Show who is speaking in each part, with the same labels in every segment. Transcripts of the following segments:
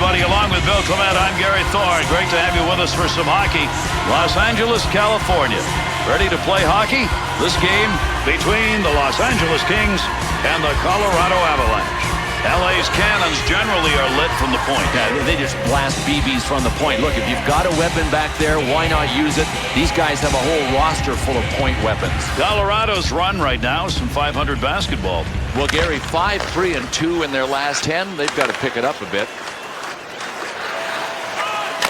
Speaker 1: everybody. Along with Bill Clement, I'm Gary Thorne. Great to have you with us for some hockey. Los Angeles, California. Ready to play hockey? This game between the Los Angeles Kings and the Colorado Avalanche. LA's cannons generally are lit from the point.
Speaker 2: Yeah, they just blast BBs from the point. Look, if you've got a weapon back there, why not use it? These guys have a whole roster full of point weapons.
Speaker 1: Colorado's run right now is some .500 basketball.
Speaker 2: Well, Gary, 5-3-2 in their last 10. They've got to pick it up a bit.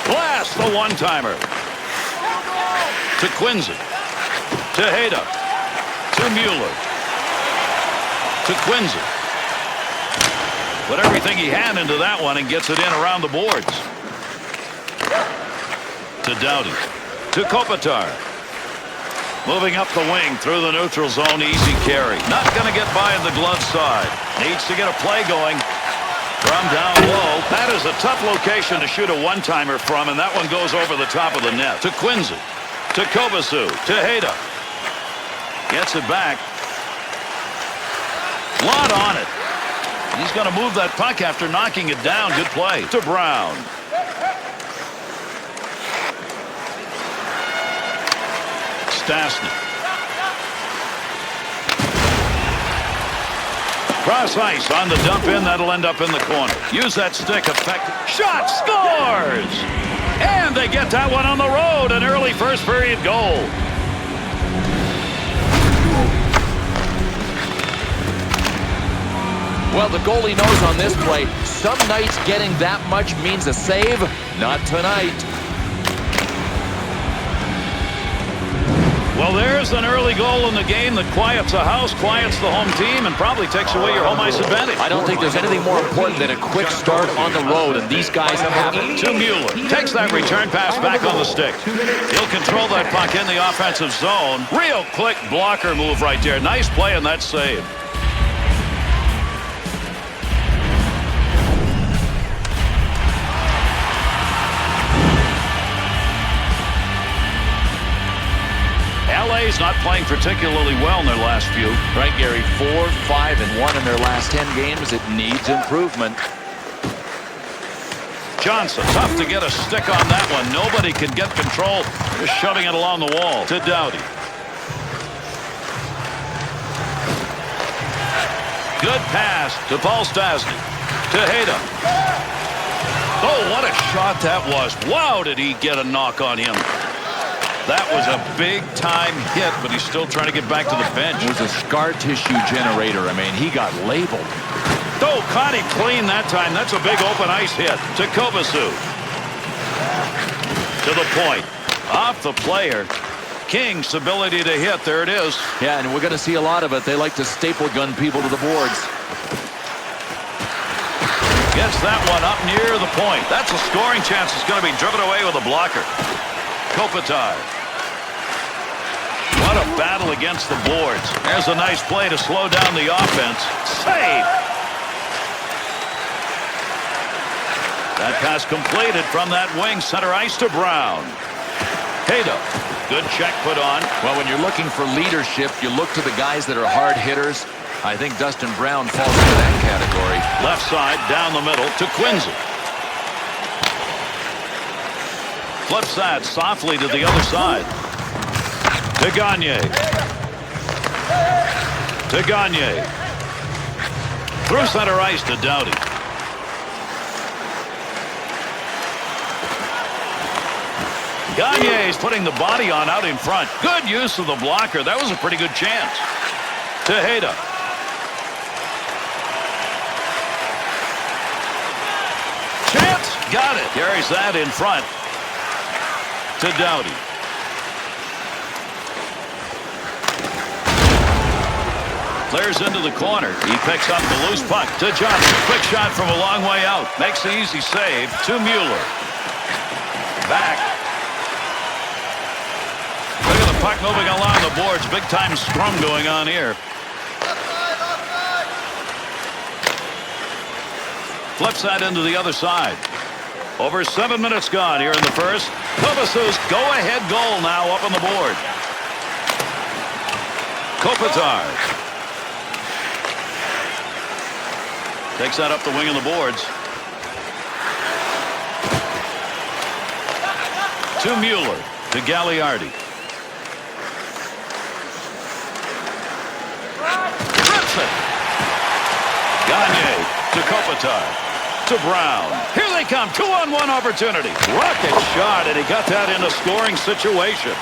Speaker 1: Blast the one-timer. To Quincy. To Hayda. To Mueller. To Quincy. Put everything he had into that one and gets it in around the boards. To Doughty. To Kopitar. Moving up the wing through the neutral zone. Easy carry. Not going to get by in the glove side. Needs to get a play going from down low. That is a tough location to shoot a one-timer from, and that one goes over the top of the net. To Quincy. To Kovacic. To Hayda. Gets it back. Lot on it. He's going to move that puck after knocking it down. Good play. To Brown. Stastny. Cross ice on the dump in. That'll end up in the corner. Use that stick effective. Shot scores! And they get that one on the road. An early first period goal.
Speaker 2: Well, the goalie knows on this play, some nights getting that much means a save. Not tonight.
Speaker 1: Well, there's an early goal in the game that quiets the house, quiets the home team, and probably takes away your home ice advantage.
Speaker 2: I don't think there's anything more important than a quick start on the road, and these guys have it.
Speaker 1: To Mueller. Takes that return pass back on the stick. He'll control that puck in the offensive zone. Real quick blocker move right there. Nice play on that save. LA's not playing particularly well in their last few.
Speaker 2: Right, Gary, 4, 5, and 1 in their last 10 games. It needs improvement.
Speaker 1: Johnson, tough to get a stick on that one. Nobody can get control. Just shoving it along the wall. To Doughty. Good pass to Paul Stastny. To Hayda. Oh, what a shot that was. Wow, did he get a knock on him. That was a big-time hit, but he's still trying to get back to the bench.
Speaker 2: It was a scar tissue generator. I mean, he got labeled.
Speaker 1: Oh, caught him clean that time. That's a big open ice hit. To Kovacic. To the point. Off the player. King's ability to hit. There it is.
Speaker 2: Yeah, and we're going to see a lot of it. They like to staple gun people to the boards.
Speaker 1: Gets that one up near the point. That's a scoring chance. It's going to be driven away with a blocker. Kopitar. What a battle against the boards. There's a nice play to slow down the offense. Save! That pass completed from that wing. Center ice to Brown. Hayda. Good check put on.
Speaker 2: Well, when you're looking for leadership, you look to the guys that are hard hitters. I think Dustin Brown falls into that category.
Speaker 1: Left side, down the middle to Quincy. Flips that softly to the other side. To Gagne. To Gagne. Through center ice to Doughty. Gagne's putting the body on out in front. Good use of the blocker. That was a pretty good chance. To Hayda. Chance. Got it. Carries that in front. To Doughty. Clears into the corner. He picks up the loose puck. To Johnson. Quick shot from a long way out. Makes the easy save. To Mueller. Back. Look at the puck moving along the boards. Big time scrum going on here. Flips that into the other side. Over 7 minutes gone here in the first. Kovacic's go-ahead goal now up on the board. Kopitar. Takes that up the wing of the boards. To Mueller. To Gagliardi. Rips it. Gagne to Kopitar. To Brown. Here they come. 2-on-1 opportunity. Rocket shot, and he got that in a scoring situation.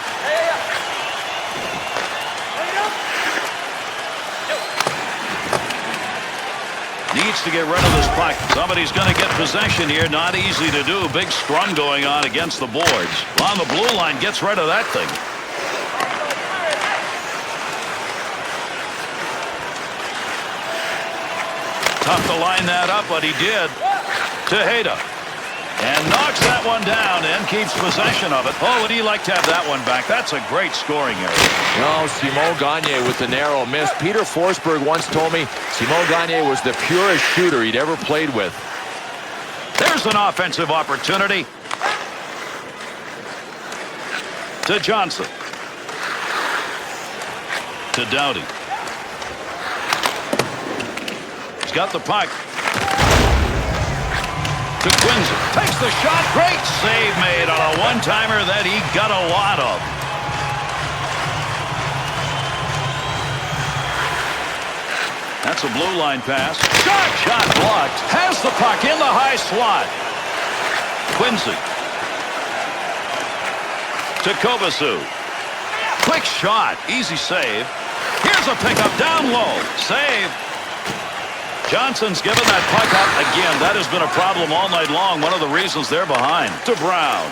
Speaker 1: Needs to get rid of this puck. Somebody's going to get possession here. Not easy to do. Big scrum going on against the boards. On the blue line, gets rid of that thing. Tough to line that up, but he did. Tejeda. And knocks that one down and keeps possession of it. Oh, would he like to have that one back? That's a great scoring area.
Speaker 2: No, Simon Gagne with the narrow miss. Peter Forsberg once told me Simon Gagne was the purest shooter he'd ever played with.
Speaker 1: There's an offensive opportunity. To Johnson. To Doughty. He's got the puck. To Quincy. Takes the shot. Great save made on a one-timer that he got a lot of. That's a blue line pass. Shot blocked. Has the puck in the high slot. Quincy. To Kovacic. Quick shot. Easy save. Here's a pickup down low. Save. Johnson's given that puck up again. That has been a problem all night long. One of the reasons they're behind. To Brown.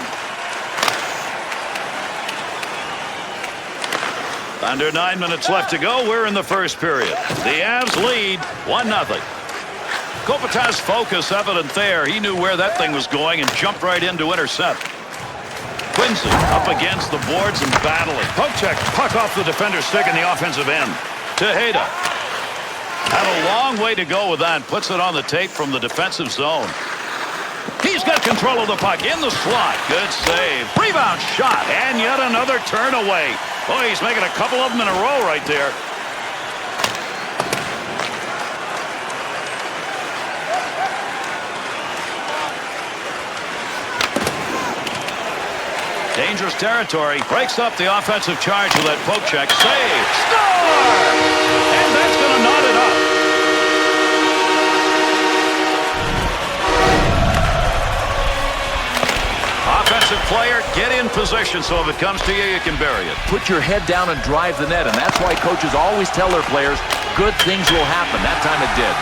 Speaker 1: Under 9 minutes left to go. We're in the first period. The Avs lead 1-0. Kopitar's focus evident there. He knew where that thing was going and jumped right in to intercept. Quincy up against the boards and battling. Poke check. Puck off the defender's stick in the offensive end. Tejeda. Had a long way to go with that. Puts it on the tape from the defensive zone. He's got control of the puck in the slot. Good save. Rebound shot. And yet another turn away. Boy, he's making a couple of them in a row right there. Dangerous territory. Breaks up the offensive charge with that poke check. Save. Score! And that's going to knot it up. Offensive player, get in position so if it comes to you, you can bury it.
Speaker 2: Put your head down and drive the net, and that's why coaches always tell their players good things will happen. That time it did.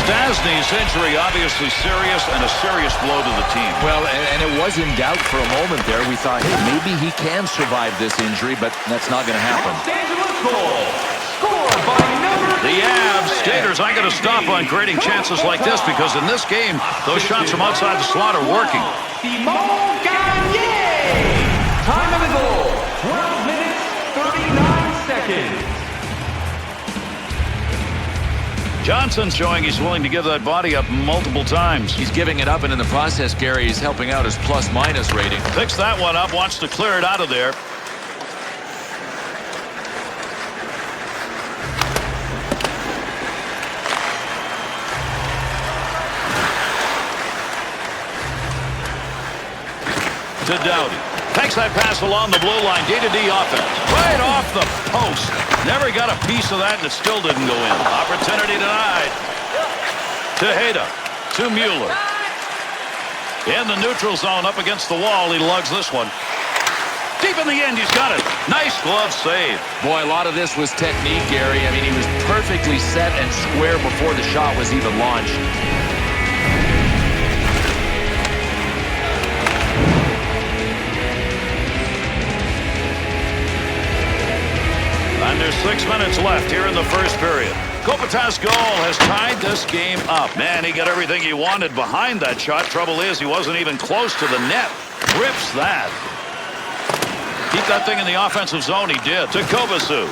Speaker 1: Stastny's injury obviously serious and a serious blow to the team.
Speaker 2: Well, and it was in doubt for a moment there. We thought, hey, maybe he can survive this injury, but that's not going to happen.
Speaker 1: The Avs skaters aren't going to stop on creating chances like this because in this game, those shots from outside the slot are working.
Speaker 3: Time of the goal, 12 minutes, 39 seconds.
Speaker 1: Johnson's showing he's willing to give that body up multiple times.
Speaker 2: He's giving it up, and in the process, Gary, he's helping out his plus-minus rating.
Speaker 1: Picks that one up, wants to clear it out of there. To Doughty. Takes that pass along the blue line. D-to-D offense. Right off the post. Never got a piece of that, and it still didn't go in. Opportunity denied. Tejeda. To Mueller. In the neutral zone, up against the wall. He lugs this one. Deep in the end, he's got it. Nice glove save.
Speaker 2: Boy, a lot of this was technique, Gary. I mean, he was perfectly set and square before the shot was even launched.
Speaker 1: Under 6 minutes left here in the first period. Kopitar's goal has tied this game up. Man, he got everything he wanted behind that shot. Trouble is, he wasn't even close to the net. Rips that. Keep that thing in the offensive zone. He did. To Kovacic.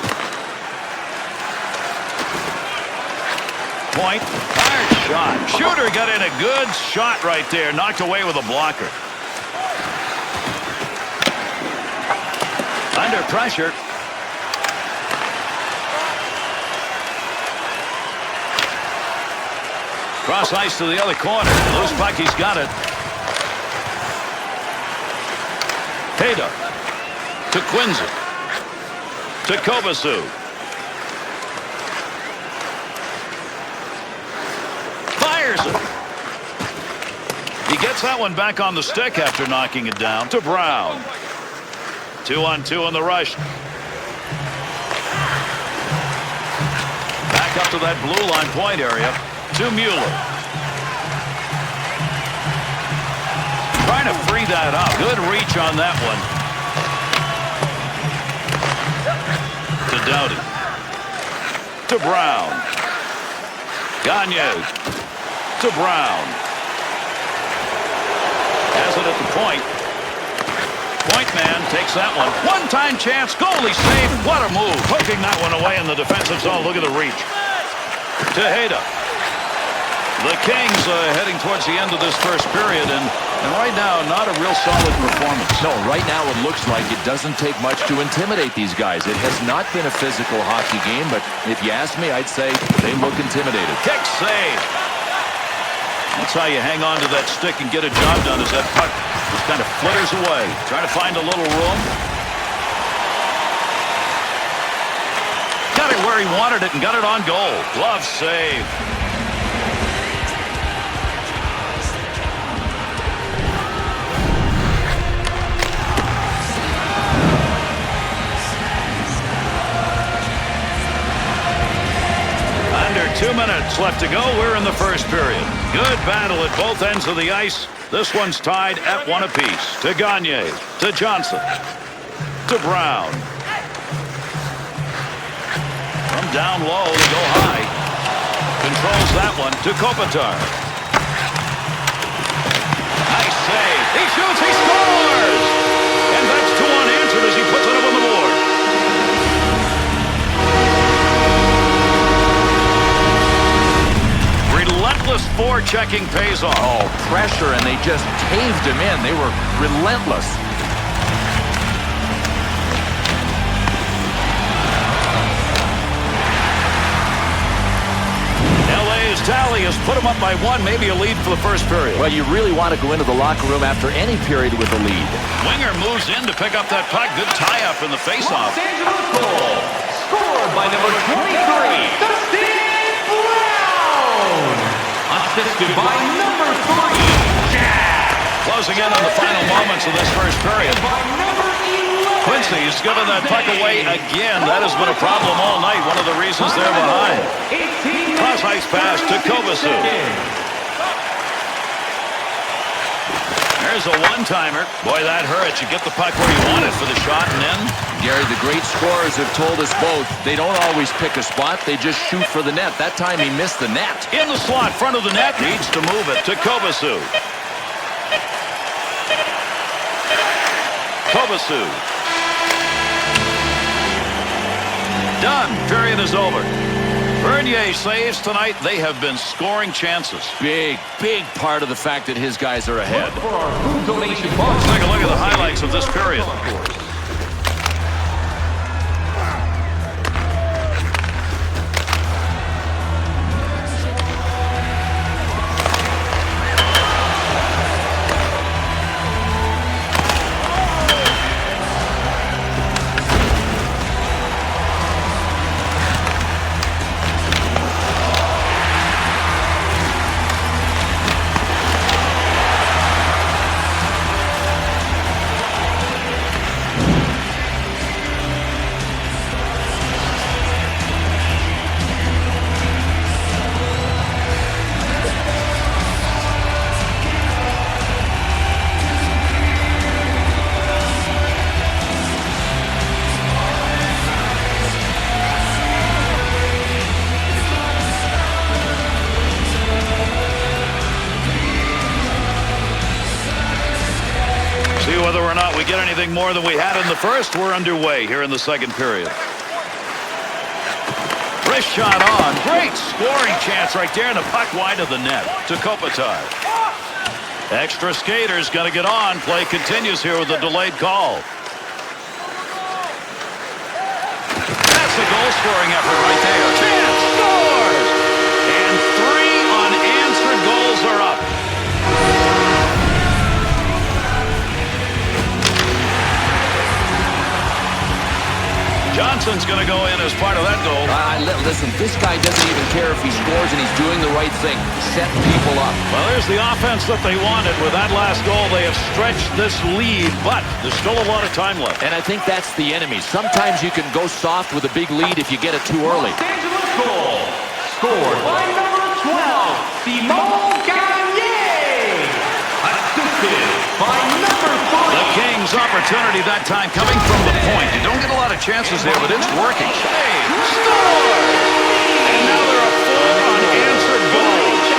Speaker 1: Point. Hard shot. Shooter got in a good shot right there. Knocked away with a blocker. Under pressure. Cross ice to the other corner. Loose puck, he's got it. Heda to Quincy to Kovacic. Fires it. He gets that one back on the stick after knocking it down to Brown. 2-on-2 in the rush. Back up to that blue line point area to Mueller. Trying to free that up. Good reach on that one. To Doughty. To Brown. Gagne. To Brown. Has it at the point. Point man takes that one. One-time chance. Goalie save. What a move. Poking that one away in the defensive zone. Look at the reach. To Heda. The Kings heading towards the end of this first period, and right now, not a real solid performance.
Speaker 2: No, right now it looks like it doesn't take much to intimidate these guys. It has not been a physical hockey game, but if you ask me, I'd say they look intimidated.
Speaker 1: Kick save. That's how you hang on to that stick and get a job done, as that puck just kind of flitters away. Trying to find a little room. Got it where he wanted it and got it on goal. Glove save. Under 2 minutes left to go. We're in the first period. Good battle at both ends of the ice. This one's tied at 1 apiece. To Gagne. To Johnson. To Brown. From down low to go high. Controls that one to Kopitar. Nice save. He shoots. He scores. And that's 2 unanswered as he puts it up on the board. Relentless forechecking pays off.
Speaker 2: Oh, pressure, and they just caved him in. They were relentless.
Speaker 1: LA's tally has put them up by 1, maybe a lead for the first period.
Speaker 2: Well, you really want to go into the locker room after any period with a lead.
Speaker 1: Winger moves in to pick up that puck. Good tie-up in the faceoff.
Speaker 3: Los Angeles goal. Scored by number 23, Dustin Brown. Assisted by number 3, Jack.
Speaker 1: Closing in on the final moments of this first period.
Speaker 3: By number 11,
Speaker 1: Quincy's given that puck away again. That has been a problem all night. One of the reasons they're behind.
Speaker 3: 18
Speaker 1: Cross-ice pass to Kovacic. There's a one-timer. Boy, that hurts. You get the puck where you want it for the shot and in.
Speaker 2: Gary, the great scorers have told us both, they don't always pick a spot. They just shoot for the net. That time he missed the net.
Speaker 1: In the slot, front of the net. Needs to move it to Kovacic. Kovacic. Done. Period is over. Bernier saves tonight. They have been scoring chances.
Speaker 2: Big part of the fact that his guys are ahead.
Speaker 3: for our food donation box.
Speaker 1: Let's take a look at the highlights of this period. Whether or not we get anything more than we had in the first, we're underway here in the second period. Wrist shot on. Great scoring chance right there, and the puck wide of the net to Kopitar. Extra skaters got to get on. Play continues here with a delayed call. That's a goal-scoring effort right there. Chance scores! And 3 unanswered goals are up. Johnson's going to go in as part of that goal.
Speaker 2: Listen, this guy doesn't even care if he scores, and he's doing the right thing. Set people up.
Speaker 1: Well, there's the offense that they wanted. With that last goal, they have stretched this lead, but there's still a lot of time left.
Speaker 2: And I think that's the enemy. Sometimes you can go soft with a big lead if you get it too early.
Speaker 3: Los Angeles goal. Scored by number 12, Simon Gagner. Assisted by number 3.
Speaker 1: The Kings' opportunity that time coming from the point. You don't get a lot of chances there, but it's working. Hey, score! And now there are 4 unanswered goals.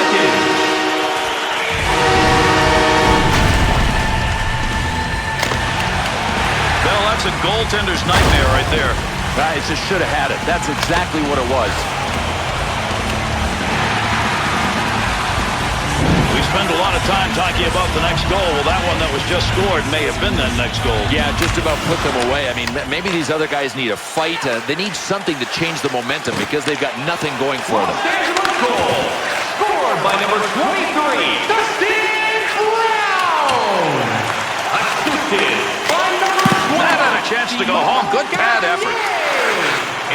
Speaker 1: Bill, that's a goaltender's nightmare right there.
Speaker 2: Guys just should have had it. That's exactly what it was.
Speaker 1: We spend a lot of time talking about the next goal. Well, that one that was just scored may have been that next goal.
Speaker 2: Yeah, just about put them away. I mean, maybe these other guys need a fight. They need something to change the momentum because they've got nothing going for them.
Speaker 3: Los Angeles goal. Scored by number 23, Dustin Brown. Assisted by number 12.
Speaker 1: That had a chance to go home. Good pad effort.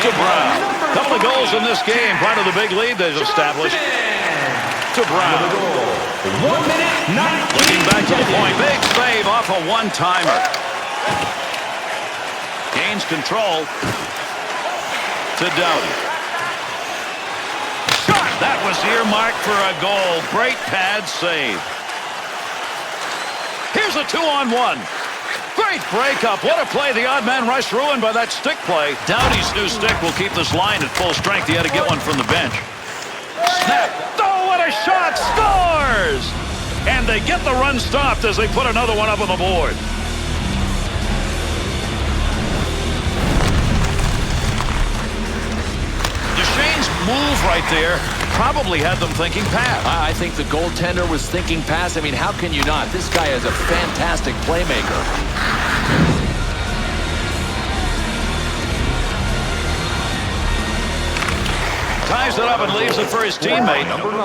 Speaker 1: To Brown. Couple of goals in this game. Part of the big lead they've established. To Brown.
Speaker 3: 1 minute, 19
Speaker 1: Looking back to the point. Big save off a one-timer. Gains control. To Doughty. Shot! That was earmarked for a goal. Great pad save. Here's a 2-on-1. Great breakup. What a play. The odd man rush ruined by that stick play. Doughty's new stick will keep this line at full strength. He had to get one from the bench. Snap. Oh, what a shot. Scores! And they get the run stopped as they put another one up on the board. Duchesne's move right there probably had them thinking pass.
Speaker 2: I think the goaltender was thinking pass. I mean, how can you not? This guy is a fantastic playmaker.
Speaker 1: Ties it up and leaves it for his teammate.
Speaker 3: Number 9,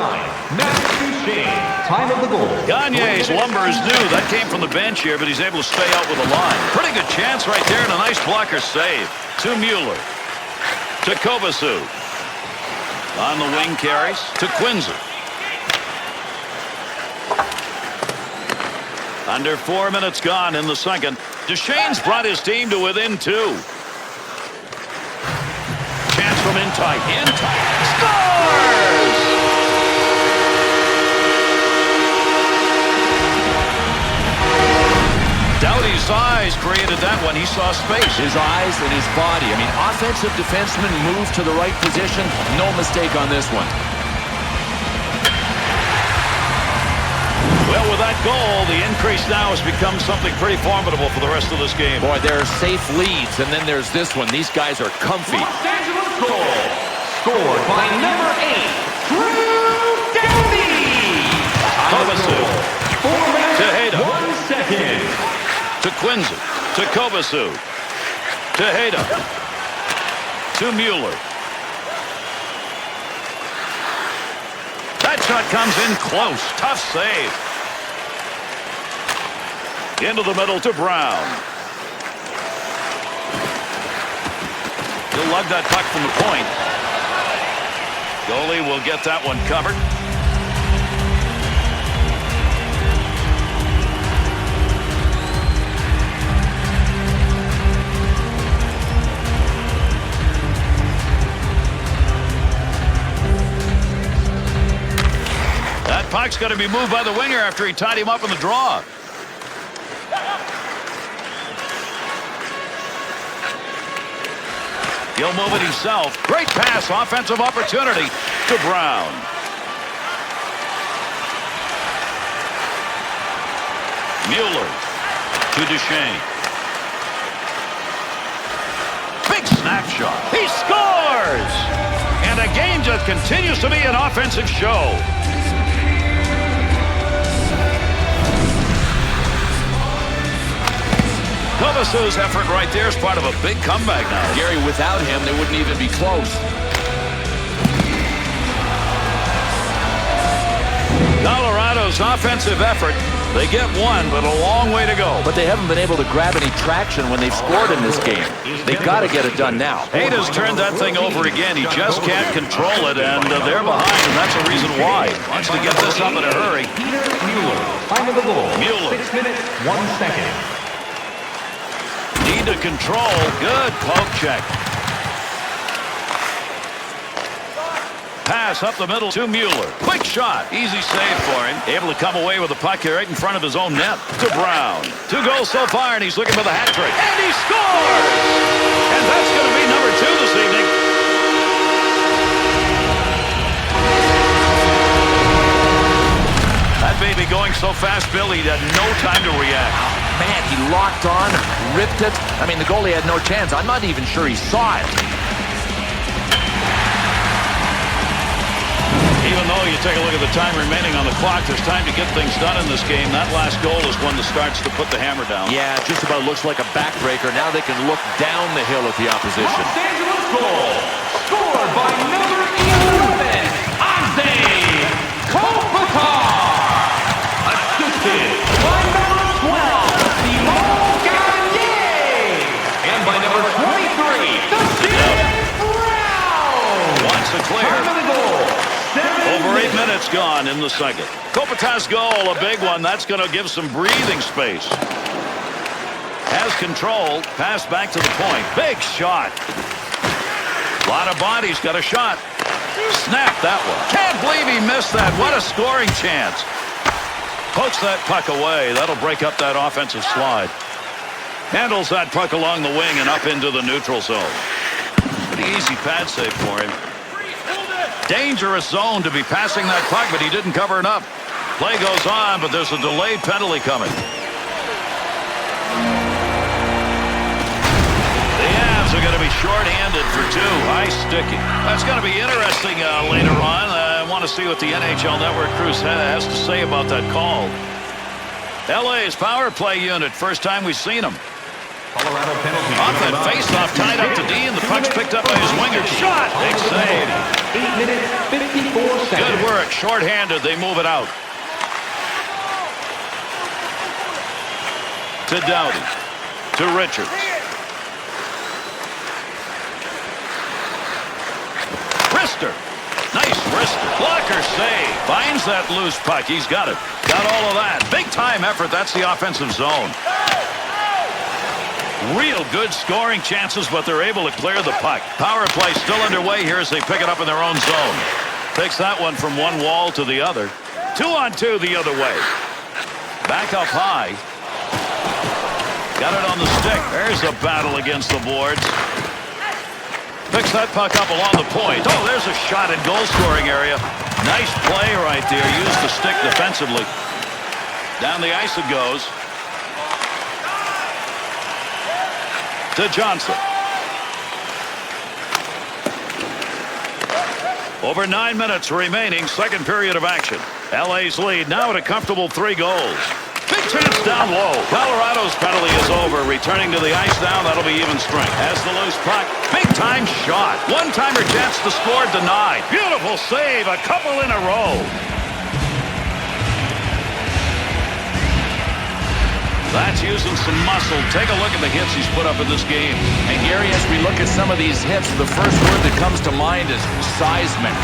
Speaker 3: Matt Duchesne. Time of the goal.
Speaker 1: Gagner's lumber is new. That came from the bench here, but he's able to stay out with the line. Pretty good chance right there and a nice blocker save. To Mueller. To Kovacic. On the wing carries to Quincy. Under 4 minutes gone in the second. Duchesne's brought his team to within 2. Chance from in tight. In tight. Scores! Doughty's eyes created that one. He saw space.
Speaker 2: His eyes and his body. I mean, offensive defenseman move to the right position. No mistake on this one.
Speaker 1: Well, with that goal, the increase now has become something pretty formidable for the rest of this game.
Speaker 2: Boy, there are safe leads, and then there's this one. These guys are comfy.
Speaker 3: Los Angeles goal. Scored by number 8, Drew Doughty.
Speaker 1: Kovacic.
Speaker 3: 4 minutes,
Speaker 1: Tejeda.
Speaker 3: 1 second.
Speaker 1: To Quincy. To Kovacic. To Hayda. To Mueller. That shot comes in close. Tough save. Into the middle to Brown. He'll lug that puck from the point. Goalie will get that one covered. That puck's going to be moved by the winger after he tied him up in the draw. He'll move it himself. Great pass, offensive opportunity to Brown. Mueller to Duchesne. Big snapshot. He scores! And the game just continues to be an offensive show. Kovacic's effort right there is part of a big comeback now.
Speaker 2: Gary, without him, they wouldn't even be close.
Speaker 1: Colorado's offensive effort They get one, but a long way to go.
Speaker 2: But they haven't been able to grab any traction when they've scored in this game. They've got to get it done now.
Speaker 1: Hayda's turned that thing over again. He just can't control it, and they're behind, and that's the reason why. Wants to get this up in a hurry.
Speaker 3: Mueller, time of the goal.
Speaker 1: Mueller.
Speaker 3: 6 minutes, 1 second.
Speaker 1: Need to control. Good poke check. Pass up the middle to Mueller. Quick shot. Easy save for him. Able to come away with the puck here right in front of his own net. To Brown. 2 goals so far, and he's looking for the hat trick. And he scores! And that's going to be number 2 this evening. That baby going so fast, Billy, he had no time to react.
Speaker 2: Man, he locked on, ripped it. I mean, the goalie had no chance. I'm not even sure he saw it.
Speaker 1: Even though you take a look at the time remaining on the clock, there's time to get things done in this game. That last goal is one that starts to put the hammer down.
Speaker 2: Yeah, it just about looks like a backbreaker. Now they can look down the hill at the opposition.
Speaker 3: Los Angeles goal. Scored by number 11, Andrei Kopitar. Assisted by number 12, Simon Gagné. And by number 23, the Brown.
Speaker 1: Wants to clear.
Speaker 3: Time of the goal.
Speaker 1: Over 8 minutes gone in the second. Kopitar's goal, a big one. That's going to give some breathing space. Has control. Pass back to the point. Big shot. A lot of bodies. Got a shot. Snap that one. Can't believe he missed that. What a scoring chance. Pokes that puck away. That'll break up that offensive slide. Handles that puck along the wing and up into the neutral zone. Pretty easy pad save for him. Dangerous zone to be passing that puck, but he didn't cover it up. Play goes on, but there's a delayed penalty coming. The Avs are going to be short-handed for 2. High sticky. That's going to be interesting later on. I want to see what the NHL Network crew has to say about that call. LA's power play unit. First time we've seen them.
Speaker 3: Colorado penalty.
Speaker 1: Off that face-off, tied up to D, and the puck's picked up by his winger. Shot! Big save.
Speaker 3: 8 minutes, 54 seconds.
Speaker 1: Good work. Short-handed. They move it out. To Doughty. To Richards. Wrister. Nice wrister. Blocker save. Finds that loose puck. He's got it. Got all of that. Big-time effort. That's the offensive zone. Real good scoring chances, but they're able to clear the puck. Power play still underway here as they pick it up in their own zone. Takes that one from one wall to the other. 2-on-2 the other way. Back up high. Got it on the stick. There's a battle against the boards. Picks that puck up along the point. Oh, there's a shot in goal scoring area. Nice play right there. Used the stick defensively. Down the ice it goes. To Johnson. Over 9 minutes remaining, second period of action. LA's lead now at a comfortable 3 goals. Big chance down low. Colorado's penalty is over. Returning to the ice now, that'll be even strength. Has the loose puck. Big time shot. One-timer chance to score denied. Beautiful save, a couple in a row. That's using some muscle. Take a look at the hits he's put up in this game.
Speaker 2: And Gary, as we look at some of these hits, the first word that comes to mind is seismic.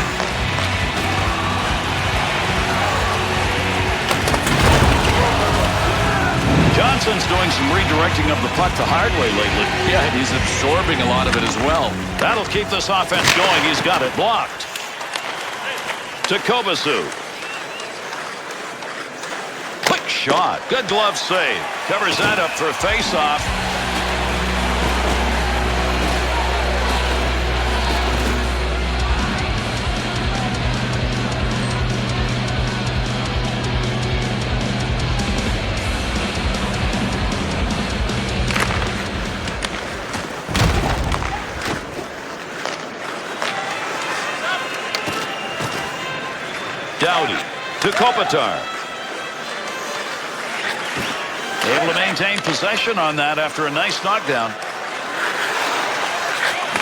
Speaker 1: Johnson's doing some redirecting of the puck the hard way lately.
Speaker 2: Yeah, he's absorbing a lot of it as well.
Speaker 1: That'll keep this offense going. He's got it blocked. To Kobasu. Quick shot. Good glove save. Covers that up for a face-off. Doughty to Kopitar. Able to maintain possession on that after a nice knockdown.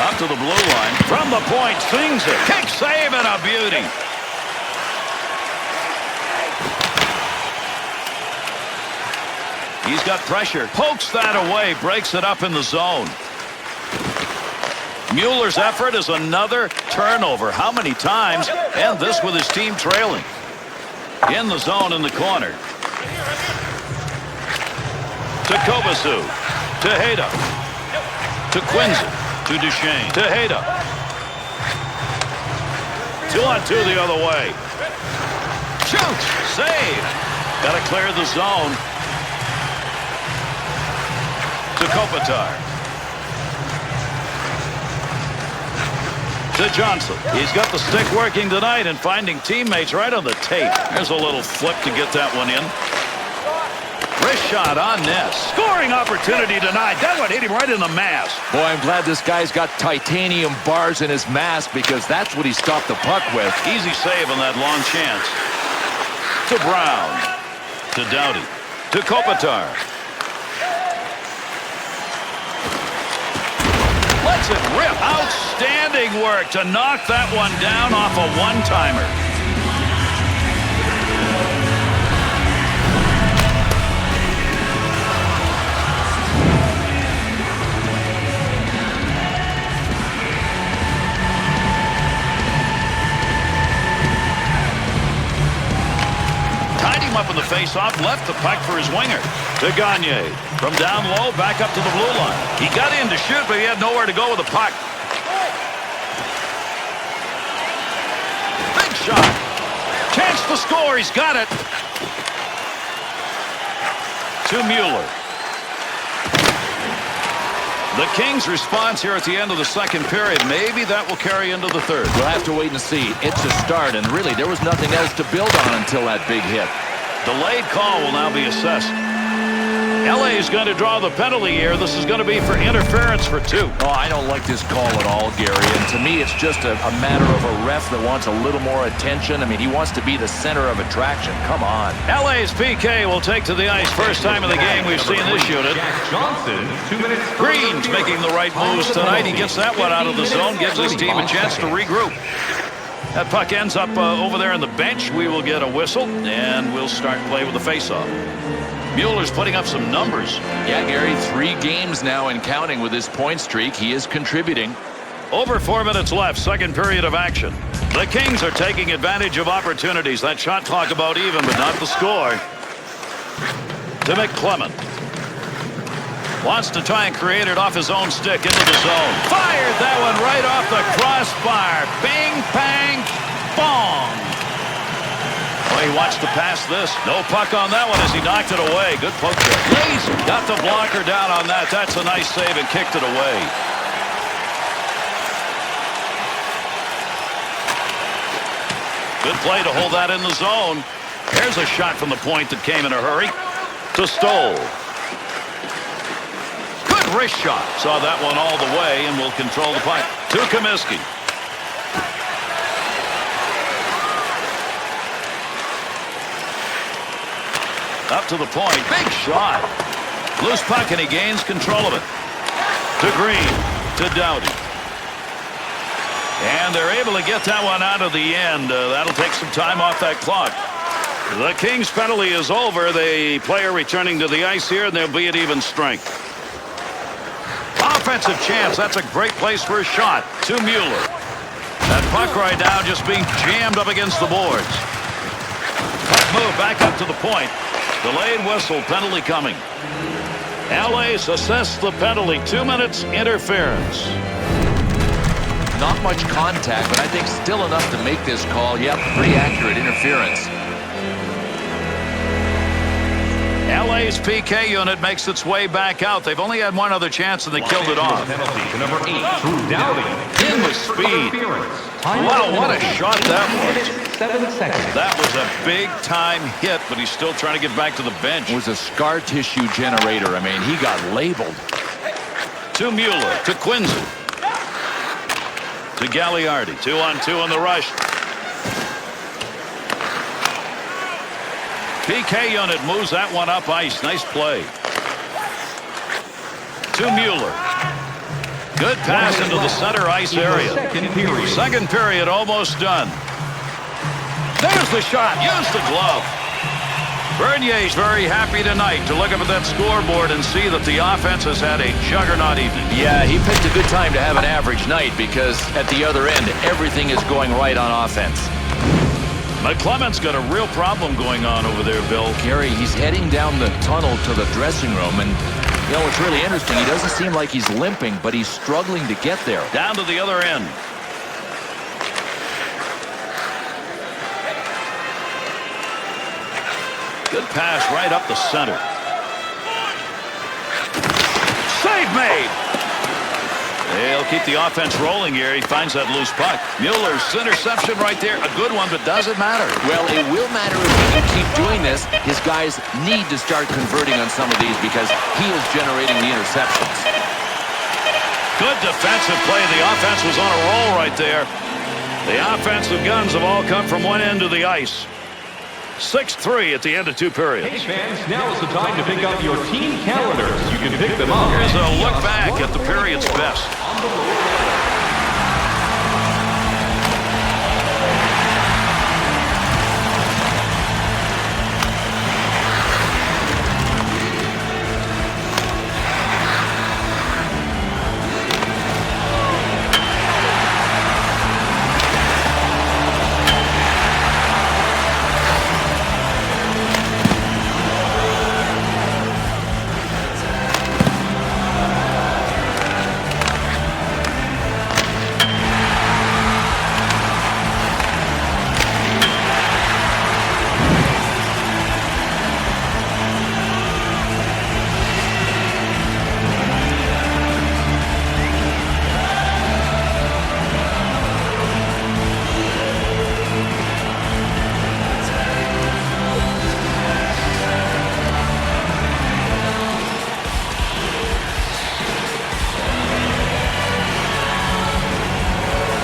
Speaker 1: Up to the blue line. From the point, sings it. Kick save and a beauty. He's got pressure. Pokes that away. Breaks it up in the zone. Mueller's effort is another turnover. How many times? And this with his team trailing. In the zone in the corner. To Kovacic. To Hayda. To Quincy. To Duchesne. To Hayda. 2-on-2 the other way. Shoots. Save. Got to clear the zone. To Kopitar. To Johnson. He's got the stick working tonight and finding teammates right on the tape. There's a little flip to get that one in. Wrist shot on net. Scoring opportunity tonight. That one hit him right in the mask.
Speaker 2: Boy, I'm glad this guy's got titanium bars in his mask because that's what he stopped the puck with.
Speaker 1: Easy save on that long chance. To Brown. To Doughty. To Kopitar. Lets it rip. Outstanding work to knock that one down off a one-timer. Tied him up in the face-off, left the puck for his winger. To Gagne. From down low, back up to the blue line. He got in to shoot, but he had nowhere to go with the puck. Big shot. Chance to score. He's got it. To Mueller. The Kings' response here at the end of the second period. Maybe that will carry into the third.
Speaker 2: We'll have to wait and see. It's a start, and really there was nothing else to build on until that big hit.
Speaker 1: Delayed call will now be assessed. LA is going to draw the penalty here. This is going to be for interference for 2.
Speaker 2: Oh, I don't like this call at all, Gary. And to me, it's just a matter of a ref that wants a little more attention. I mean, he wants to be the center of attraction. Come on.
Speaker 1: LA's PK will take to the ice. First time in the game we've seen this unit.
Speaker 3: Johnson, 2 minutes.
Speaker 1: Green's making the right moves tonight. He gets that one out of the zone, gives his team a chance to regroup. That puck ends up over there on the bench. We will get a whistle, and we'll start play with the faceoff. Mueller's putting up some numbers.
Speaker 2: Yeah, Gary, 3 games now and counting with his point streak. He is contributing.
Speaker 1: Over 4 minutes left, second period of action. The Kings are taking advantage of opportunities. That shot clock about even, but not the score. To McClement. Wants to try and create it off his own stick into the zone. Fired that one right off the crossbar. Bing, bang, bong. Well, he wants to pass this. No puck on that one as he knocked it away. Good poke there. Lazy got the blocker down on that. That's a nice save and kicked it away. Good play to hold that in the zone. Here's a shot from the point that came in a hurry. To Stoll. Good wrist shot. Saw that one all the way and will control the puck. To Comiskey. Up to the point. Big shot. Loose puck and he gains control of it. To Green. To Doughty. And they're able to get that one out of the end. That'll take some time off that clock. The Kings' penalty is over. The player returning to the ice here, and they'll be at even strength. Offensive chance. That's a great place for a shot. To Mueller. That puck right now just being jammed up against the boards. Puck move back up to the point. Delayed whistle, penalty coming. LA's assessed the penalty. 2 minutes interference.
Speaker 2: Not much contact, but I think still enough to make this call. Yep, pretty accurate interference.
Speaker 1: LA's PK unit makes its way back out. They've only had one other chance and they killed it off.
Speaker 3: Penalty to number 8, Drew Doughty.
Speaker 1: In with speed. Wow, what a shot that was.
Speaker 3: 7 seconds.
Speaker 1: That was a big-time hit, but he's still trying to get back to the bench.
Speaker 2: It was a scar tissue generator. I mean, he got labeled.
Speaker 1: To Mueller. To Quincy. To Gagliardi. 2-on-2 on the rush. PK unit moves that one up ice. Nice play. To Mueller. Good pass into the center ice area. Second period almost done. There's the shot. Use the glove. Bernier's very happy tonight to look up at that scoreboard and see that the offense has had a juggernaut evening.
Speaker 2: Yeah, he picked a good time to have an average night because at the other end, everything is going right on offense.
Speaker 1: McClement's got a real problem going on over there, Bill.
Speaker 2: Gary, he's heading down the tunnel to the dressing room, and you know, it's really interesting. He doesn't seem like he's limping, but he's struggling to get there.
Speaker 1: Down to the other end. Good pass right up the center. Save made. They'll keep the offense rolling here. He finds that loose puck. Mueller's interception right there. A good one, but does it matter?
Speaker 2: Well, it will matter if he can keep doing this. His guys need to start converting on some of these because he is generating the interceptions.
Speaker 1: Good defensive play. The offense was on a roll right there. The offensive guns have all come from one end of the ice. 6-3 at the end of 2 periods.
Speaker 3: Hey fans, now is the time to pick up your team calendars. You can pick them up.
Speaker 1: Here's a look back at the period's best.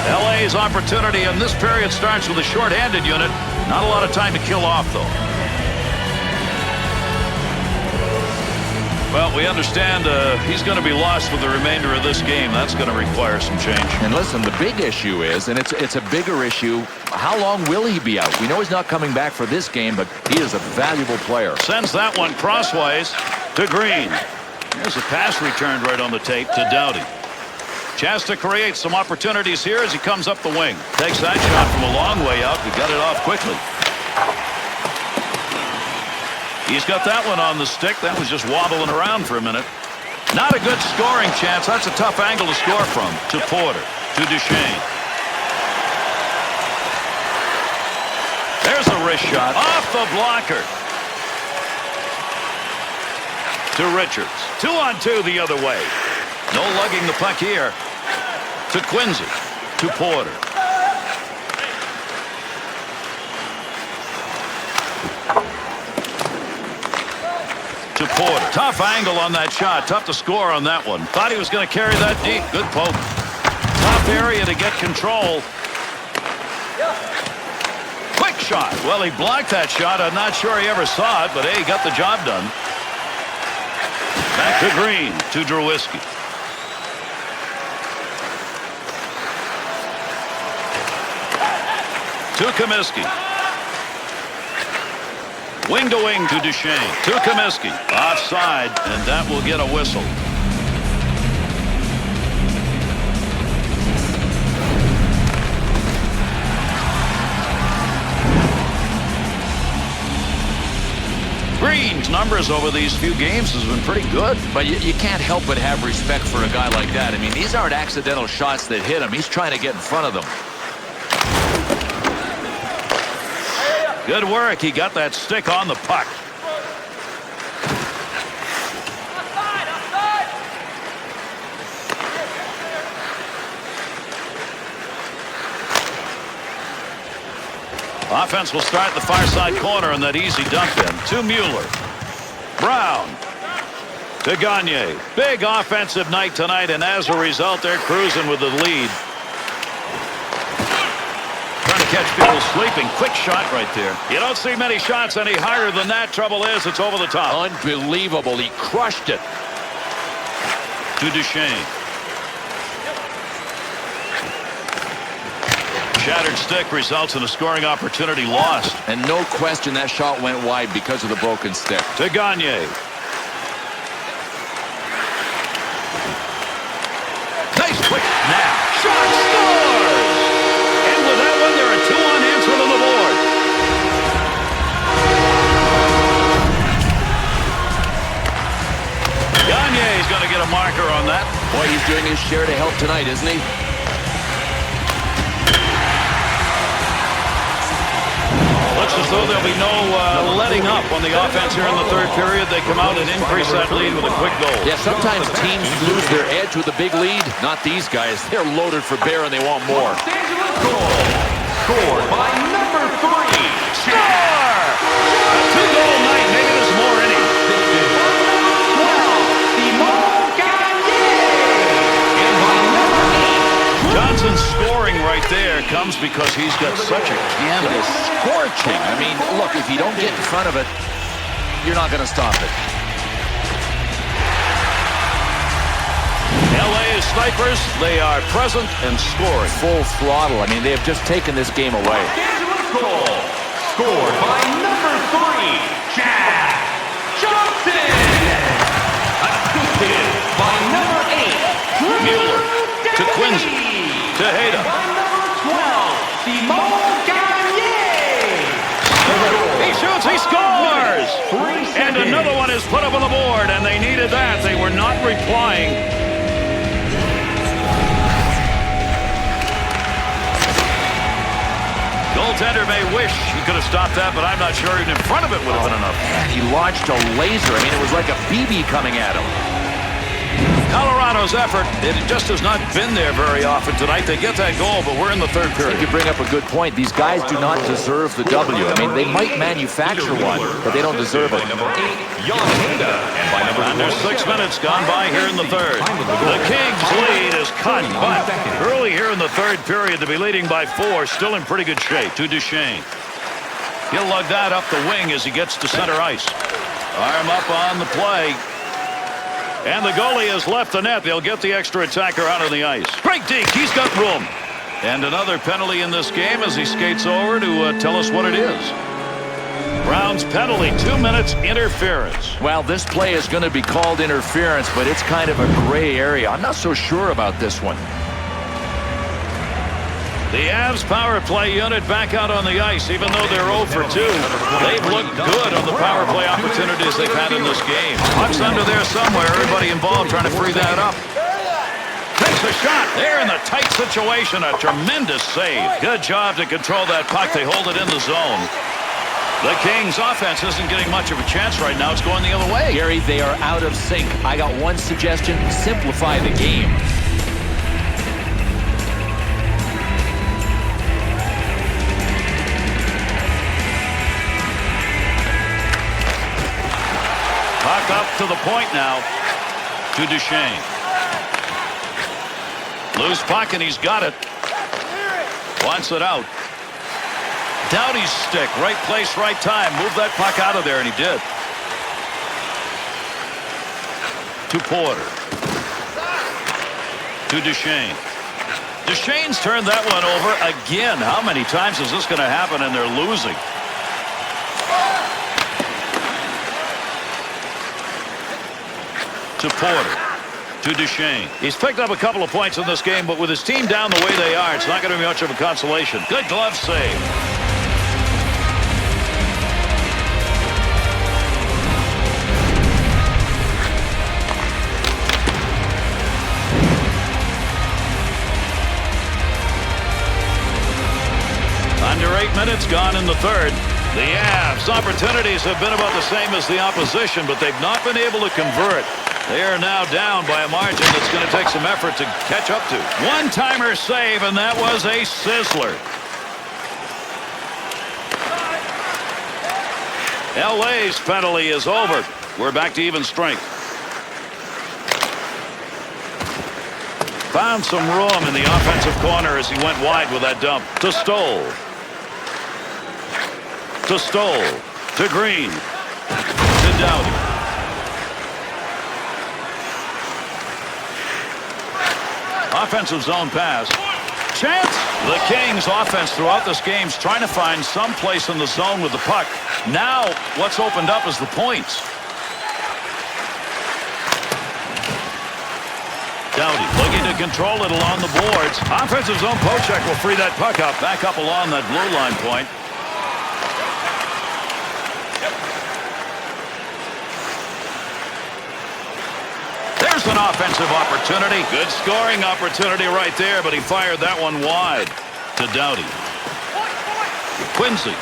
Speaker 1: LA's opportunity in this period starts with a short-handed unit. Not a lot of time to kill off, though. Well, we understand he's going to be lost for the remainder of this game. That's going to require some change.
Speaker 2: And listen, the big issue is, and it's a bigger issue, how long will he be out? We know he's not coming back for this game, but he is a valuable player.
Speaker 1: Sends that one crosswise to Green. There's a pass returned right on the tape to Doughty. Chance to create some opportunities here as he comes up the wing. Takes that shot from a long way out. He got it off quickly. He's got that one on the stick. That was just wobbling around for a minute. Not a good scoring chance. That's a tough angle to score from. To Porter. To Duchesne. There's a wrist shot. Off the blocker. To Richards. 2-on-2 the other way. No lugging the puck here. To Quincy. To Porter. To Porter. Tough angle on that shot. Tough to score on that one. Thought he was going to carry that deep. Good poke. Tough area to get control. Quick shot. Well, he blocked that shot. I'm not sure he ever saw it, but hey, he got the job done. Back to Green. To Drewiski. To Comiskey. Wing to wing to Duchesne. To Comiskey. Offside, and that will get a whistle. Green's numbers over these few games has been pretty good.
Speaker 2: But you can't help but have respect for a guy like that. I mean, these aren't accidental shots that hit him. He's trying to get in front of them.
Speaker 1: Good work. He got that stick on the puck. Offense will start the far side corner on that easy dump in. To Mueller. Brown. To Gagne. Big offensive night tonight, and as a result, they're cruising with the lead. Catch people sleeping. Quick shot right there. You don't see many shots any harder than that. Trouble is, it's over the top.
Speaker 2: Unbelievable. He crushed it.
Speaker 1: To Duchesne. Shattered stick results in a scoring opportunity lost.
Speaker 2: And no question that shot went wide because of the broken stick.
Speaker 1: To Gagne. Nice quick snap. Shot scores! And with that one, there are two unanswered on the board. Gagne's going to get a marker on that.
Speaker 2: Boy, he's doing his share to help tonight, isn't he?
Speaker 1: Looks as though there'll be no letting up on the offense here in the third period. They come out and increase that lead with a quick goal.
Speaker 2: Yeah, sometimes teams lose their edge with a big lead. Not these guys. They're loaded for bear and they want more.
Speaker 3: Los Angeles goal. Scored by number 3.
Speaker 1: Score! A two-goal night. Maybe there's more in it. Johnson's scoring right there comes because he's got such a cannon.
Speaker 2: It is scorching. I mean, look, if you don't get in front of it, you're not going to stop it.
Speaker 1: LA snipers, they are present and scoring.
Speaker 2: Full throttle. I mean, they have just taken this game away.
Speaker 3: Los Angeles goal. Scored by number 3, Jack Johnson. Assisted by number 8,
Speaker 1: Mueller to Quincy. Tejeda. He shoots, he scores! And another one is put up on the board, and they needed that. They were not replying. Goaltender may wish he could have stopped that, but I'm not sure even in front of it would have been enough.
Speaker 2: Man, he launched a laser. I mean, it was like a BB coming at him.
Speaker 1: Colorado's effort, it just has not been there very often tonight. They get that goal, but we're in the third
Speaker 2: I
Speaker 1: period.
Speaker 2: think you bring up a good point. These guys do not deserve the W. I mean, they might manufacture one, but they don't deserve it.
Speaker 3: Number 8, and by number
Speaker 1: Under 6 minutes gone by here in the third. The Kings lead is cut, but early here in the third period to be leading by 4, still in pretty good shape. To Duchesne. He'll lug that up the wing as he gets to center ice. Arm up on the play. And the goalie has left the net. They'll get the extra attacker out on the ice. Great deke. He's got room. And another penalty in this game as he skates over to tell us what it is. Brown's penalty, 2 minutes interference.
Speaker 2: Well, this play is going to be called interference, but it's kind of a gray area. I'm not so sure about this one.
Speaker 1: The Avs power play unit back out on the ice, even though they're 0 for 2. They've looked good on the power play opportunities they've had in this game. Puck's under there somewhere. Everybody involved trying to free that up. Takes a shot. They're in the tight situation. A tremendous save. Good job to control that puck. They hold it in the zone. The Kings' offense isn't getting much of a chance right now. It's going the other way.
Speaker 2: Gary, they are out of sync. I got one suggestion. Simplify the game.
Speaker 1: Puck up to the point now to Duchesne. Loose puck, and he's got it. Wants it out. Doughty's stick. Right place, right time. Move that puck out of there, and he did. To Porter. To Duchesne. Duchesne's turned that one over again. How many times is this going to happen, and they're losing? To Porter. To Duchesne. He's picked up a couple of points in this game, but with his team down the way they are, it's not going to be much of a consolation. Good glove save. Under 8 minutes gone in the third. The Avs' opportunities have been about the same as the opposition, but they've not been able to convert. They are now down by a margin that's going to take some effort to catch up to. One-timer save, and that was a sizzler. LA's penalty is over. We're back to even strength. Found some room in the offensive corner as he went wide with that dump. To Stoll. To Stoll. To Green. To Doughty. Offensive zone pass. Chance. The Kings offense throughout this game is trying to find some place in the zone with the puck. Now what's opened up is the points. Doughty looking to control it along the boards. Offensive zone poke check will free that puck up. Back up along that blue line point. There's an offensive opportunity. Good scoring opportunity right there, but he fired that one wide to Doughty. Quincy.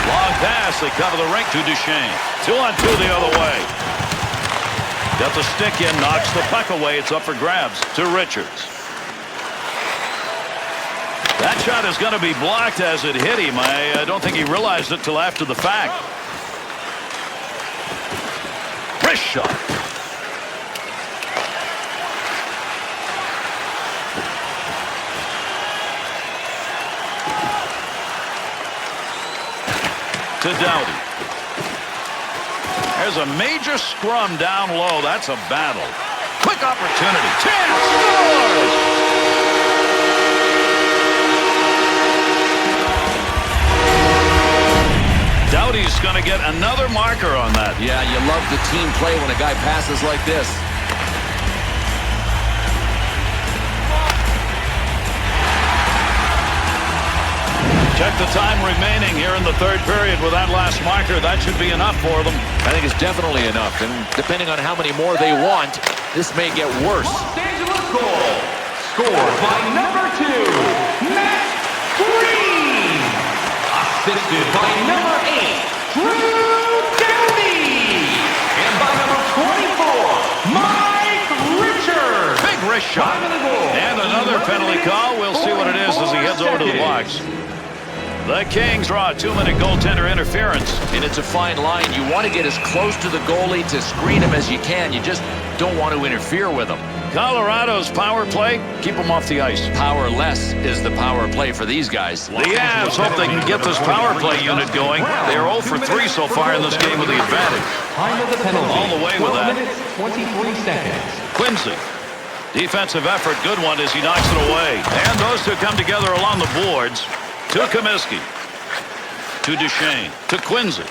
Speaker 1: Long pass. They cover the rink to Duchesne. 2-on-2 the other way. Got the stick in, knocks the puck away. It's up for grabs to Richards. That shot is going to be blocked as it hit him. I don't think he realized it till after the fact. Wrist shot. To Doughty. There's a major scrum down low. That's a battle. Quick opportunity. Chance scores! Doughty's going to get another marker on that.
Speaker 2: Yeah, you love the team play when a guy passes like this.
Speaker 1: Check the time remaining here in the third period with that last marker. That should be enough for them.
Speaker 2: I think it's definitely enough, and depending on how many more they want, this may get worse.
Speaker 3: Los Angeles goal. Scored by number 2, Matt Green. Assisted by number 8, Drew Doughty. And by number 24, Mike Richards.
Speaker 1: Big wrist shot. And another penalty call. We'll see what it is as he heads over to the box. The Kings draw a 2-minute goaltender interference.
Speaker 2: And it's a fine line. You want to get as close to the goalie to screen him as you can. You just don't want to interfere with him.
Speaker 1: Colorado's power play, keep them off the ice.
Speaker 2: Powerless is the power play for these guys.
Speaker 1: The Avs hope they can get this power play unit going. They are 0 for 3 so far in this game with the advantage.
Speaker 3: Time of the penalty.
Speaker 1: All the way with that.
Speaker 3: 12 minutes, 23 seconds.
Speaker 1: Quincy. Defensive effort, good one as he knocks it away. And those two come together along the boards. To Comiskey. To Duchesne. To Quincy.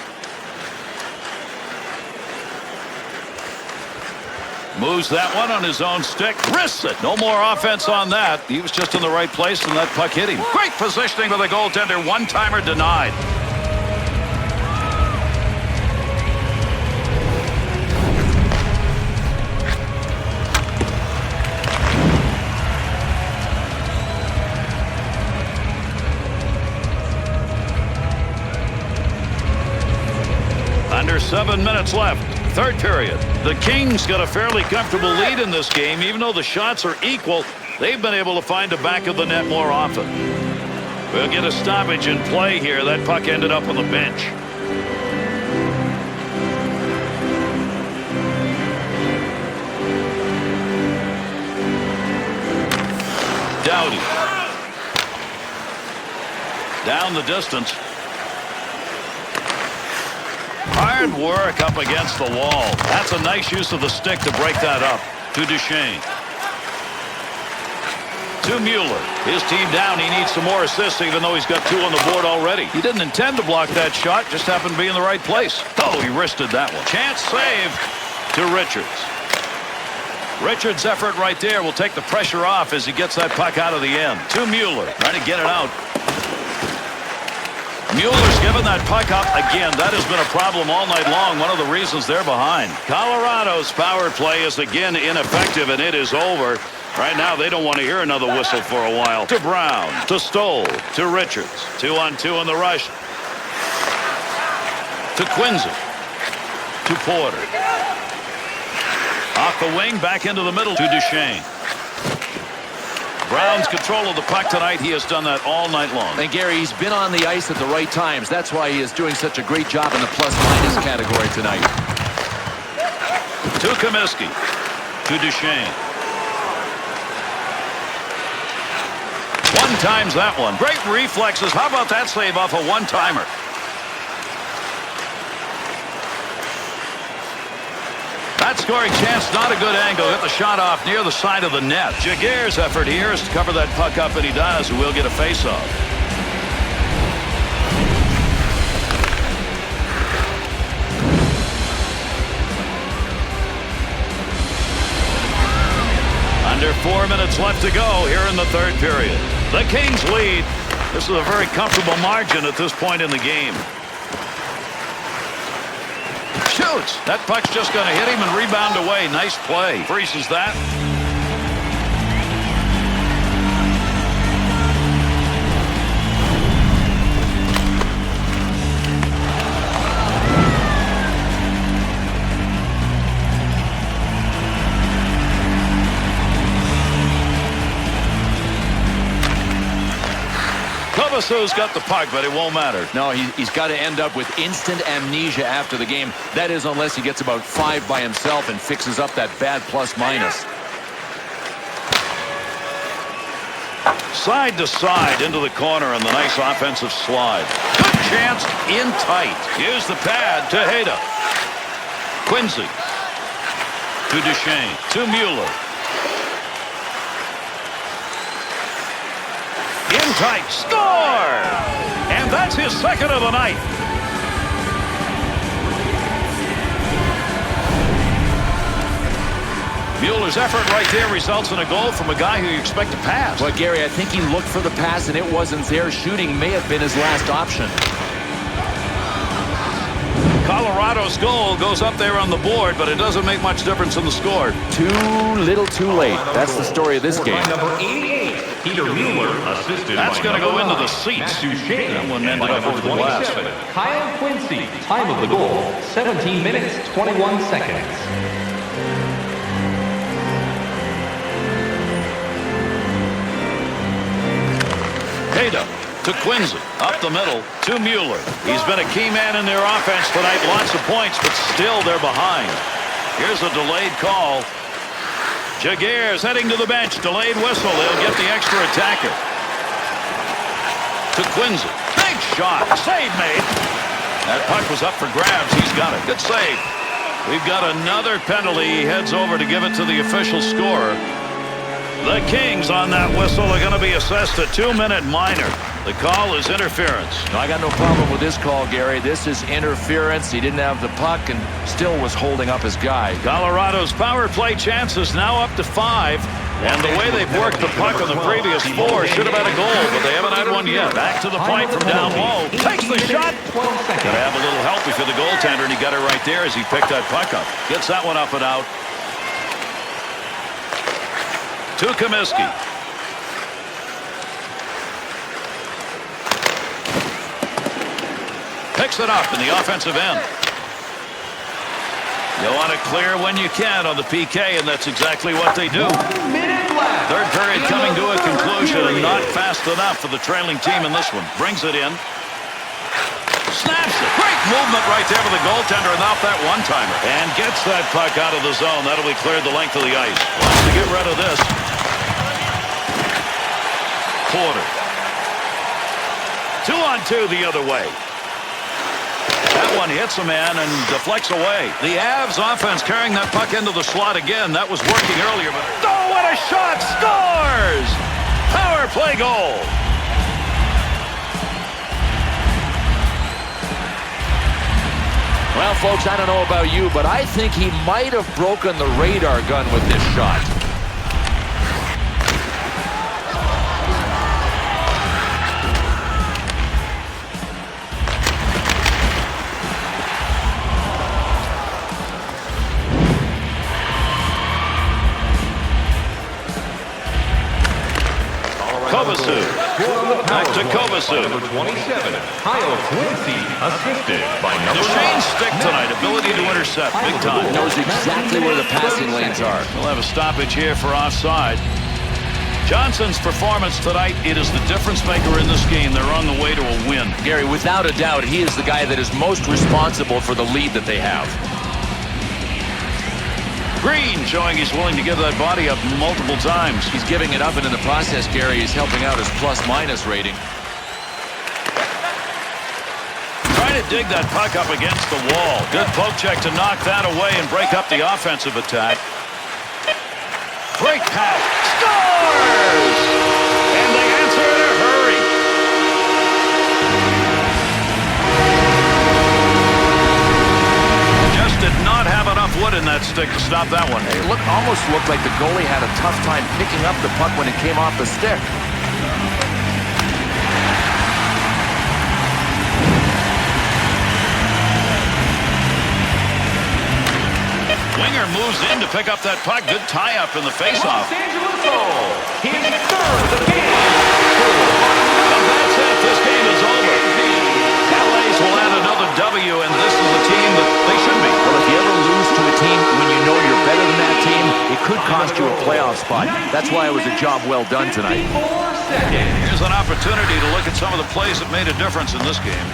Speaker 1: Moves that one on his own stick. Wrists it. No more offense on that. He was just in the right place and that puck hit him. Great positioning for the goaltender. One-timer denied. Under 7 minutes left. Third period. The Kings got a fairly comfortable lead in this game. Even though the shots are equal, they've been able to find the back of the net more often. We'll get a stoppage in play here. That puck ended up on the bench. Doughty. Down the distance. Hard work up against the wall. That's a nice use of the stick to break that up. To Duchesne. To Mueller. His team down. He needs some more assists even though he's got 2 on the board already. He didn't intend to block that shot. Just happened to be in the right place. Oh, he wristed that one. Chance save to Richards. Richards' effort right there will take the pressure off as he gets that puck out of the end. To Mueller. Trying to get it out. Mueller's given that puck up again. That has been a problem all night long. One of the reasons they're behind. Colorado's power play is again ineffective, and it is over. Right now, they don't want to hear another whistle for a while. To Brown. To Stoll. To Richards. 2-on-2 in the rush. To Quincy. To Porter. Off the wing, back into the middle to Duchesne. Brown's control of the puck tonight. He has done that all night long.
Speaker 2: And Gary, he's been on the ice at the right times. That's why he is doing such a great job in the plus-minus category tonight.
Speaker 1: To Comiskey. To Duchesne. One times that one. Great reflexes. How about that save off a one-timer? That scoring chance, not a good angle. Hit the shot off near the side of the net. Jaguar's effort here is to cover that puck up, and he does. We'll get a face-off. Under 4 minutes left to go here in the third period. The Kings lead. This is a very comfortable margin at this point in the game. Shoots. That puck's just going to hit him and rebound away. Nice play. Freezes that. Kovacic got the puck, but it won't matter.
Speaker 2: No, he's got to end up with instant amnesia after the game. That is, unless he gets about 5 by himself and fixes up that bad plus-minus.
Speaker 1: Side to side into the corner and the nice offensive slide. Good chance in tight. Here's the pad to Hayda. Quincy. To Duchesne. To Mueller. In tight. Score! And that's his second of the night. Mueller's effort right there results in a goal from a guy who you expect to pass.
Speaker 2: Well, Gary, I think he looked for the pass and it wasn't there. Shooting may have been his last option.
Speaker 1: Colorado's goal goes up there on the board, but it doesn't make much difference in the score.
Speaker 2: Too little too late. That's the story of this game.
Speaker 3: Number 88, Peter Mueller, assisted
Speaker 1: That's going to go into the seats.
Speaker 3: Matthew Shane.
Speaker 1: That one ended up over the glass.
Speaker 3: Kyle Quincy, time of the goal, 17 minutes, 21 seconds.
Speaker 1: Hayda to Quincy, up the middle to Mueller. He's been a key man in their offense tonight. Lots of points, but still they're behind. Here's a delayed call. Jaguar's heading to the bench. Delayed whistle. They'll get the extra attacker. To Quincy. Big shot. Save made. That puck was up for grabs. He's got it. Good save. We've got another penalty. He heads over to give it to the official scorer. The Kings on that whistle are going to be assessed a 2-minute minor. The call is interference.
Speaker 2: No, I got no problem with this call, Gary. This is interference. He didn't have the puck and still was holding up his guy.
Speaker 1: Colorado's power play chance is now up to 5. And the way they've worked the puck on the previous 4 should have had a goal, but they haven't had one yet. Back to the point from down low. Takes the shot. Got to have a little help if you're the goaltender, and he got it right there as he picked that puck up. Gets that one up and out. To Comiskey. Picks it up in the offensive end. You want to clear when you can on the PK, and that's exactly what they do. Third period coming to a conclusion, and not fast enough for the trailing team in this one. Brings it in. Snaps it. Great movement right there with the goaltender, and off that one-timer. And gets that puck out of the zone. That'll be cleared the length of the ice. Wants to get rid of this. Porter. 2-on-2 the other way. That one hits a man and deflects away. The Avs offense carrying that puck into the slot again. That was working earlier, but oh, what a shot! Scores! Power play goal.
Speaker 2: Well, folks, I don't know about you, but I think he might have broken the radar gun with this shot.
Speaker 1: Back to Kovacic.
Speaker 3: Number 27, Kyle Quincy, assisted by number 9.
Speaker 1: Duchesne's stick tonight, ability to intercept, big time.
Speaker 2: Knows exactly where the passing lanes are.
Speaker 1: We'll have a stoppage here for offside. Johnson's performance tonight, it is the difference maker in this game. They're on the way to a win.
Speaker 2: Gary, without a doubt, he is the guy that is most responsible for the lead that they have.
Speaker 1: Green showing he's willing to give that body up multiple times.
Speaker 2: He's giving it up, and in the process, Gary, he's helping out his plus-minus rating.
Speaker 1: Trying to to dig that puck up against the wall. Good poke check to knock that away and break up the offensive attack. Great pass. Scores! And they answer in a hurry. Just did not have enough wood in that stick to stop that one.
Speaker 2: It almost looked like the goalie had a tough time picking up the puck when it came off the stick.
Speaker 1: Winger moves in to pick up that puck. Good tie-up in the face-off.
Speaker 3: Los Angeles goal. His third of the game.
Speaker 1: And that's it. This game is over. LA's will add another W, and this is the team that they should be.
Speaker 2: Well, if you ever lose to a team when you know you're better than that team, it could cost you a playoff spot. That's why it was a job well done tonight.
Speaker 3: 4 seconds.
Speaker 1: Here's an opportunity to look at some of the plays that made a difference in this game.